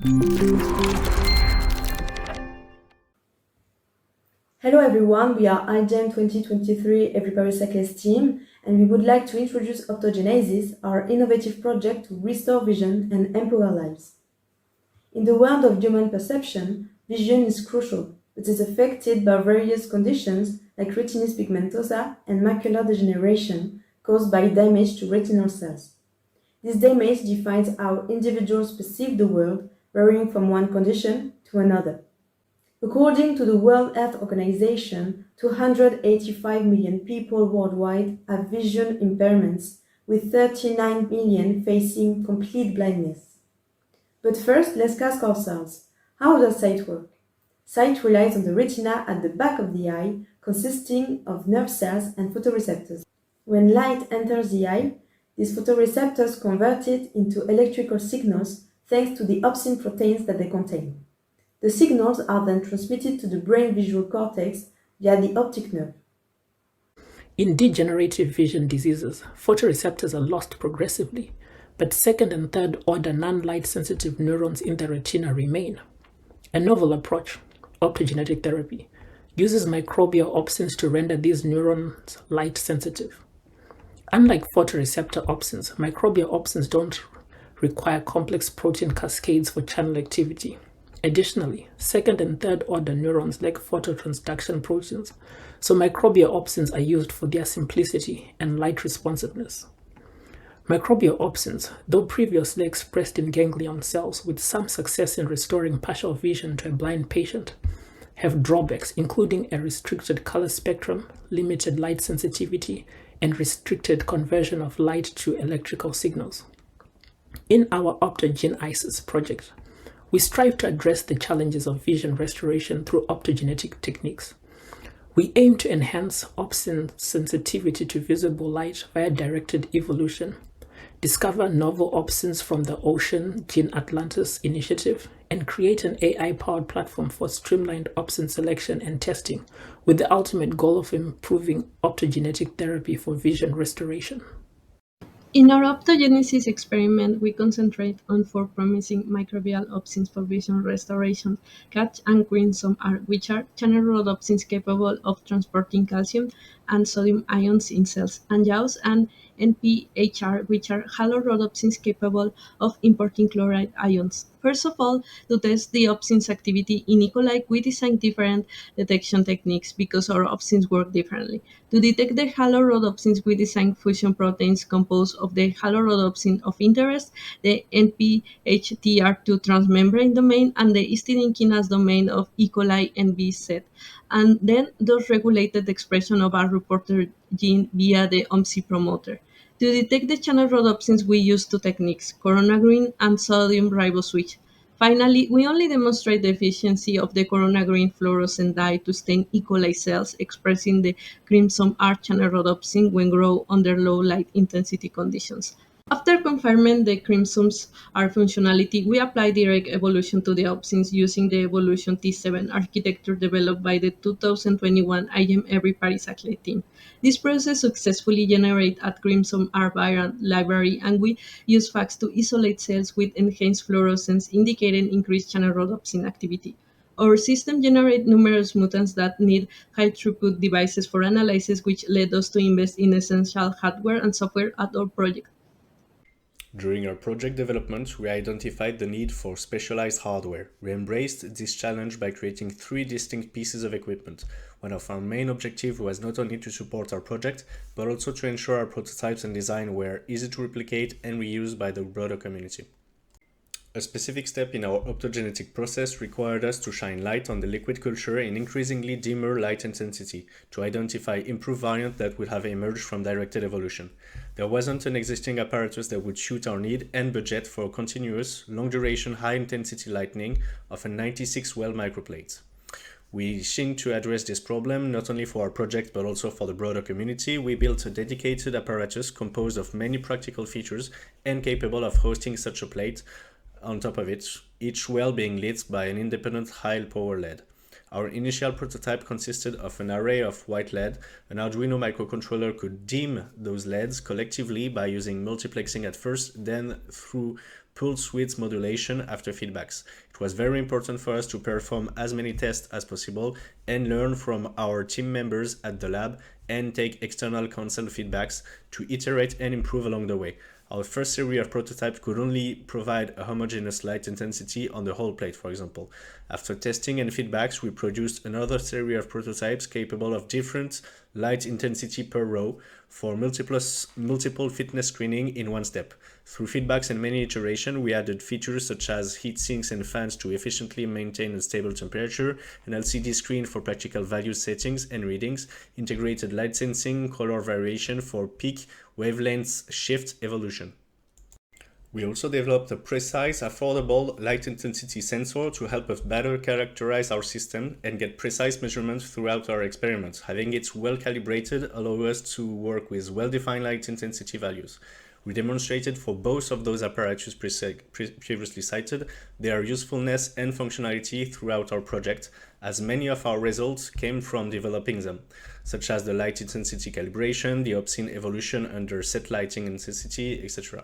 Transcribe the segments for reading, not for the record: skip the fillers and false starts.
Hello everyone, we are iGEM 2023 Evry Paris-Saclay's team, and we would like to introduce OptogenEYEsis, our innovative project to restore vision and empower lives. In the world of human perception, vision is crucial. It is affected by various conditions like retinitis pigmentosa and macular degeneration caused by damage to retinal cells. This damage defines how individuals perceive the world, varying from one condition to another. According to the World Health Organization, 285 million people worldwide have vision impairments, with 39 million facing complete blindness. But first, let's ask ourselves, how does sight work? Sight relies on the retina at the back of the eye, consisting of nerve cells and photoreceptors. When light enters the eye, these photoreceptors convert it into electrical signals thanks to the opsin proteins that they contain. The signals are then transmitted to the brain visual cortex via the optic nerve. In degenerative vision diseases, photoreceptors are lost progressively, but second and third order non-light sensitive neurons in the retina remain. A novel approach, optogenetic therapy, uses microbial opsins to render these neurons light sensitive. Unlike photoreceptor opsins, microbial opsins don't require complex protein cascades for channel activity. Additionally, second and third order neurons lack phototransduction proteins, so microbial opsins are used for their simplicity and light responsiveness. Microbial opsins, though previously expressed in ganglion cells with some success in restoring partial vision to a blind patient, have drawbacks including a restricted color spectrum, limited light sensitivity, and restricted conversion of light to electrical signals. In our OptogenEYEsis project, we strive to address the challenges of vision restoration through optogenetic techniques. We aim to enhance opsin sensitivity to visible light via directed evolution, discover novel opsins from the Ocean Gene Atlantis initiative, and create an AI-powered platform for streamlined opsin selection and testing, with the ultimate goal of improving optogenetic therapy for vision restoration. In our optogenesis experiment, we concentrate on four promising microbial opsins for vision restoration: CATCH and crimson R, which are channel rhodopsins capable of transporting calcium and sodium ions in cells, and JAWS and NPHR, which are halorhodopsins capable of importing chloride ions. First of all, to test the opsins activity in E. coli, we designed different detection techniques because our opsins work differently. To detect the halorhodopsins, we designed fusion proteins composed of the halorhodopsin of interest, the NPHTR2 transmembrane domain, and the histidine kinase domain of E. coli and B set, and then those regulated the expression of our reporter gene via the OMC promoter. To detect the channel rhodopsins, we use two techniques, corona green and sodium riboswitch. Finally, we only demonstrate the efficiency of the corona green fluorescent dye to stain E. coli cells expressing the crimson R channel rhodopsin when grown under low light intensity conditions. After confirming the crimson's R functionality, we apply direct evolution to the opsins using the evolution T7 architecture developed by the 2021 iGEM Evry Paris-Saclay team. This process successfully generates a crimson R variant library, and we use FACS to isolate cells with enhanced fluorescence indicating increased channel rhodopsin activity. Our system generates numerous mutants that need high-throughput devices for analysis, which led us to invest in essential hardware and software at our project. During our project development, we identified the need for specialized hardware. We embraced this challenge by creating three distinct pieces of equipment. One of our main objectives was not only to support our project, but also to ensure our prototypes and design were easy to replicate and reused by the broader community. A specific step in our optogenetic process required us to shine light on the liquid culture in increasingly dimmer light intensity to identify improved variants that would have emerged from directed evolution. There wasn't an existing apparatus that would suit our need and budget for continuous, long-duration, high-intensity lighting of a 96 well microplate. Wishing to address this problem not only for our project but also for the broader community, we built a dedicated apparatus composed of many practical features and capable of hosting such a plate on top of it, each well being lit by an independent high-power LED. Our initial prototype consisted of an array of white LED. An Arduino microcontroller could dim those LEDs collectively by using multiplexing at first, then through pulse width modulation after feedbacks. It was very important for us to perform as many tests as possible and learn from our team members at the lab and take external counsel feedbacks to iterate and improve along the way. Our first series of prototypes could only provide a homogeneous light intensity on the whole plate, for example. After testing and feedbacks, we produced another series of prototypes capable of different light intensity per row for multiple fitness screening in one step. Through feedbacks and many iterations, we added features such as heat sinks and fans to efficiently maintain a stable temperature, an LCD screen for practical value settings and readings, integrated light sensing, color variation for peak wavelengths shift evolution. We also developed a precise, affordable light intensity sensor to help us better characterize our system and get precise measurements throughout our experiments. Having it well calibrated allows us to work with well-defined light intensity values. We demonstrated for both of those apparatus previously cited their usefulness and functionality throughout our project, as many of our results came from developing them, such as the light intensity calibration, the obscene evolution under set lighting intensity, etc.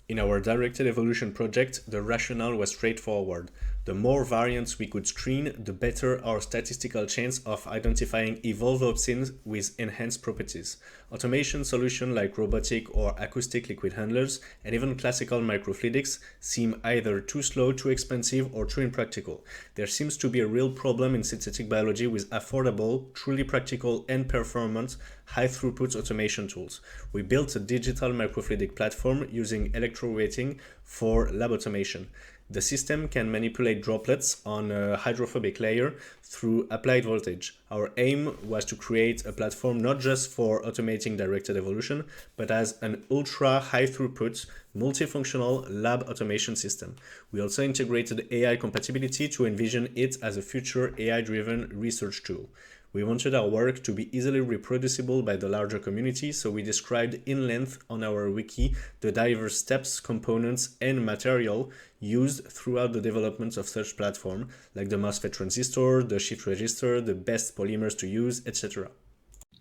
In our directed evolution project, the rationale was straightforward. The more variants we could screen, the better our statistical chance of identifying evolved obscenes with enhanced properties. Automation solutions like robotic or acoustic liquid handlers, and even classical microfluidics, seem either too slow, too expensive, or too impractical. There seems to be a real problem in synthetic biology with affordable, truly practical, and performant high-throughput automation tools. We built a digital microfluidic platform using electroweighting for lab automation. The system can manipulate droplets on a hydrophobic layer through applied voltage. Our aim was to create a platform not just for automating directed evolution, but as an ultra high throughput, multifunctional lab automation system. We also integrated AI compatibility to envision it as a future AI-driven research tool. We wanted our work to be easily reproducible by the larger community, so we described in length on our wiki the diverse steps, components, and material used throughout the development of such platform, like the MOSFET transistor, the shift register, the best polymers to use, etc.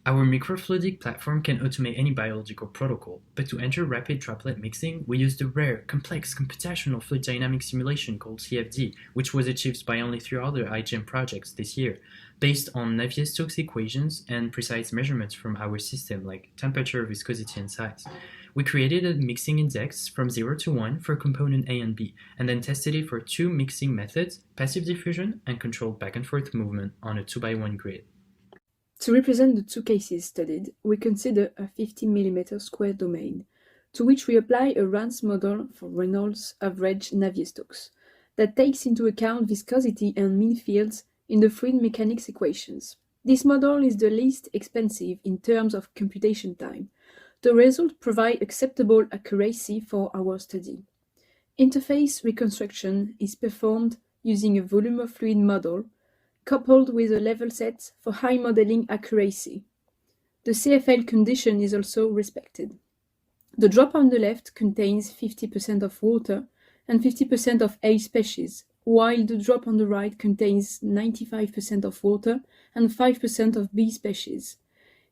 Our microfluidic platform can automate any biological protocol, but to ensure rapid droplet mixing, we used a rare, complex computational fluid dynamic simulation called CFD, which was achieved by only 3 other iGEM projects this year, based on Navier-Stokes equations and precise measurements from our system like temperature, viscosity, and size. We created a mixing index from 0 to 1 for component A and B, and then tested it for 2 mixing methods, passive diffusion and controlled back and forth movement on a 2x1 grid. To represent the 2 cases studied, we consider a 50 mm square domain, to which we apply a Rance model for Reynolds average Navier-Stokes that takes into account viscosity and mean fields in the fluid mechanics equations. This model is the least expensive in terms of computation time. The results provide acceptable accuracy for our study. Interface reconstruction is performed using a volume of fluid model coupled with a level set for high modeling accuracy. The CFL condition is also respected. The drop on the left contains 50% of water and 50% of A species, while the drop on the right contains 95% of water and 5% of B species.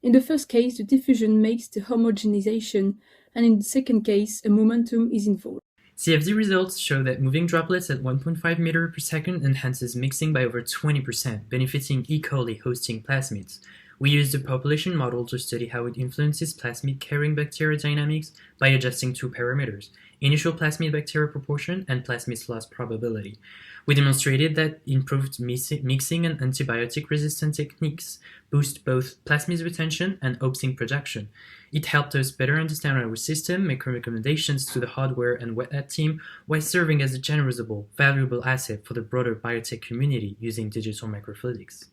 In the first case, the diffusion makes the homogenization, and in the second case, a momentum is involved. CFD results show that moving droplets at 1.5 meters per second enhances mixing by over 20%, benefiting E. coli hosting plasmids. We used a population model to study how it influences plasmid-carrying bacteria dynamics by adjusting 2 parameters, initial plasmid bacteria proportion and plasmid loss probability. We demonstrated that improved mixing and antibiotic-resistant techniques boost both plasmid retention and opsin production. It helped us better understand our system, make recommendations to the hardware and wet lab team, while serving as a generalizable, valuable asset for the broader biotech community using digital microfluidics.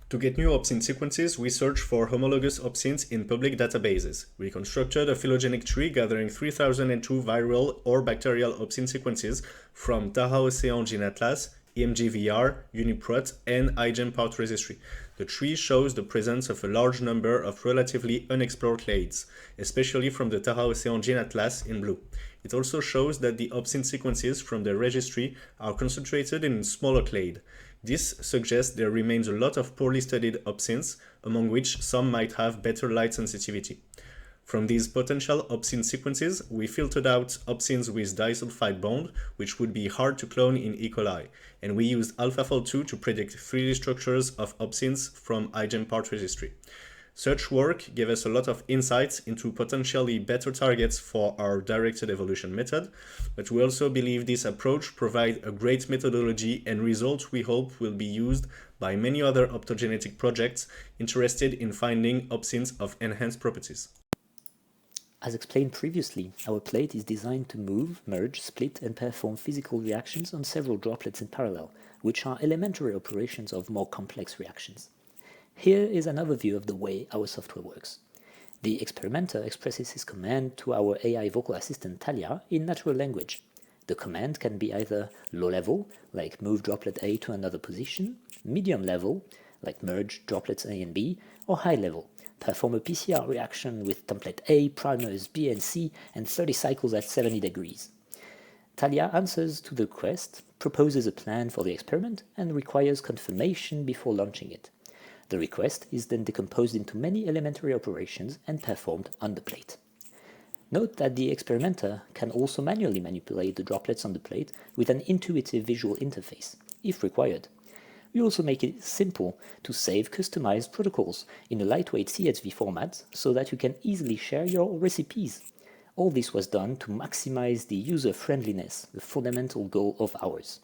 To get new opsin sequences, we searched for homologous opsins in public databases. We constructed a phylogenetic tree gathering 3002 viral or bacterial opsin sequences from Taha Océan Gene Atlas, EMGVR, UniProt, and iGEM part registry. The tree shows the presence of a large number of relatively unexplored clades, especially from the Taha Océan Gene Atlas in blue. It also shows that the opsin sequences from the registry are concentrated in smaller clade. This suggests there remains a lot of poorly studied opsins, among which some might have better light sensitivity. From these potential opsin sequences, we filtered out opsins with disulfide bond, which would be hard to clone in E. coli, and we used AlphaFold2 to predict 3D structures of opsins from iGEM part registry. Such work gave us a lot of insights into potentially better targets for our directed evolution method, but we also believe this approach provides a great methodology and results we hope will be used by many other optogenetic projects interested in finding opsins of enhanced properties. As explained previously, our plate is designed to move, merge, split, and perform physical reactions on several droplets in parallel, which are elementary operations of more complex reactions. Here is another view of the way our software works. The experimenter expresses his command to our AI vocal assistant Talia in natural language. The command can be either low level, like move droplet A to another position, medium level, like merge droplets A and B, or high level, perform a PCR reaction with template A, primers B and C, and 30 cycles at 70 degrees. Talia answers to the request, proposes a plan for the experiment, and requires confirmation before launching it. The request is then decomposed into many elementary operations and performed on the plate. Note that the experimenter can also manually manipulate the droplets on the plate with an intuitive visual interface, if required. We also make it simple to save customized protocols in a lightweight CSV format so that you can easily share your recipes. All this was done to maximize the user-friendliness, the fundamental goal of ours.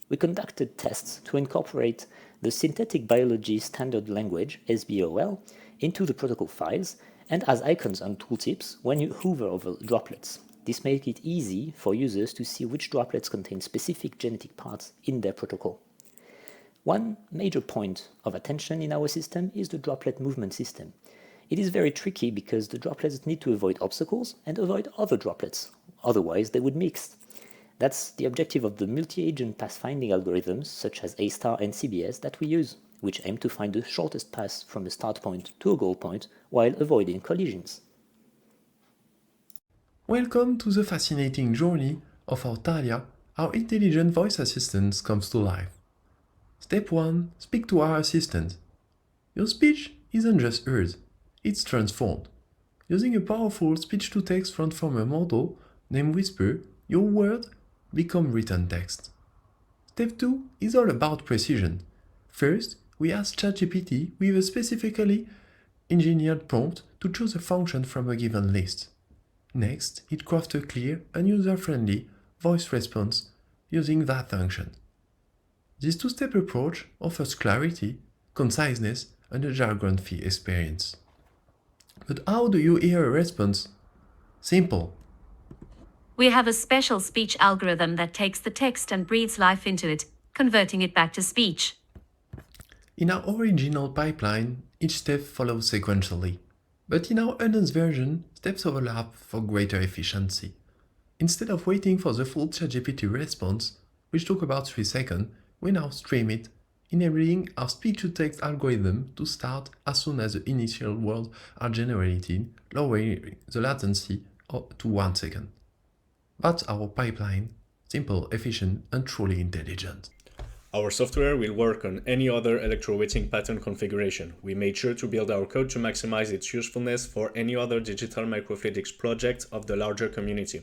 We conducted tests to incorporate the synthetic biology standard language, SBOL, into the protocol files and as icons on tooltips when you hover over droplets. This makes it easy for users to see which droplets contain specific genetic parts in their protocol. One major point of attention in our system is the droplet movement system. It is very tricky because the droplets need to avoid obstacles and avoid other droplets, otherwise they would mix. That's the objective of the multi-agent pathfinding algorithms such as A-star and CBS that we use, which aim to find the shortest path from a start point to a goal point while avoiding collisions. Welcome to the fascinating journey of how Talia, our intelligent voice assistant, comes to life. Step 1. Speak to our assistant. Your speech isn't just heard, it's transformed. Using a powerful speech-to-text transformer model named Whisper, your words become written text. Step 2 is all about precision. First, we ask ChatGPT with a specifically engineered prompt to choose a function from a given list. Next, it crafts a clear and user-friendly voice response using that function. This two-step approach offers clarity, conciseness, and a jargon-free experience. But how do you hear a response? Simple. We have a special speech algorithm that takes the text and breathes life into it, converting it back to speech. In our original pipeline, each step follows sequentially. But in our enhanced version, steps overlap for greater efficiency. Instead of waiting for the full ChatGPT response, which took about 3 seconds, we now stream it, enabling our speech-to-text algorithm to start as soon as the initial words are generated, lowering the latency to 1 second. That's our pipeline, simple, efficient, and truly intelligent. Our software will work on any other electroweighting pattern configuration. We made sure to build our code to maximize its usefulness for any other digital microfluidics project of the larger community.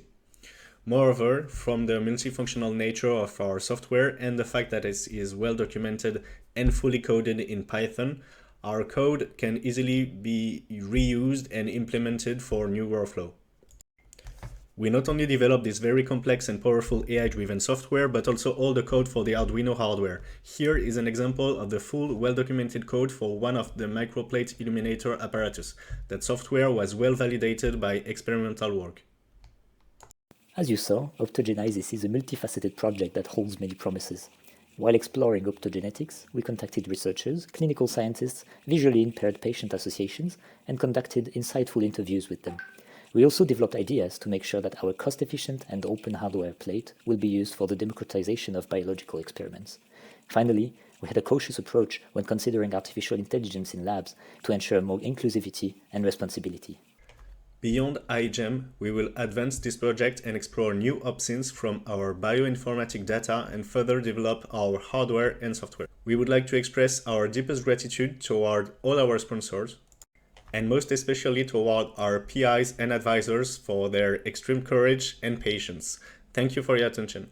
Moreover, from the multifunctional nature of our software and the fact that it is well documented and fully coded in Python, our code can easily be reused and implemented for new workflow. We not only developed this very complex and powerful AI-driven software, but also all the code for the Arduino hardware. Here is an example of the full, well-documented code for one of the microplate illuminator apparatus. That software was well validated by experimental work. As you saw, OptogenEYEsis is a multifaceted project that holds many promises. While exploring optogenetics, we contacted researchers, clinical scientists, visually impaired patient associations, and conducted insightful interviews with them. We also developed ideas to make sure that our cost-efficient and open hardware plate will be used for the democratization of biological experiments. Finally, we had a cautious approach when considering artificial intelligence in labs to ensure more inclusivity and responsibility. Beyond iGEM, we will advance this project and explore new opsins from our bioinformatic data and further develop our hardware and software. We would like to express our deepest gratitude toward all our sponsors, and most especially toward our PIs and advisors for their extreme courage and patience. Thank you for your attention.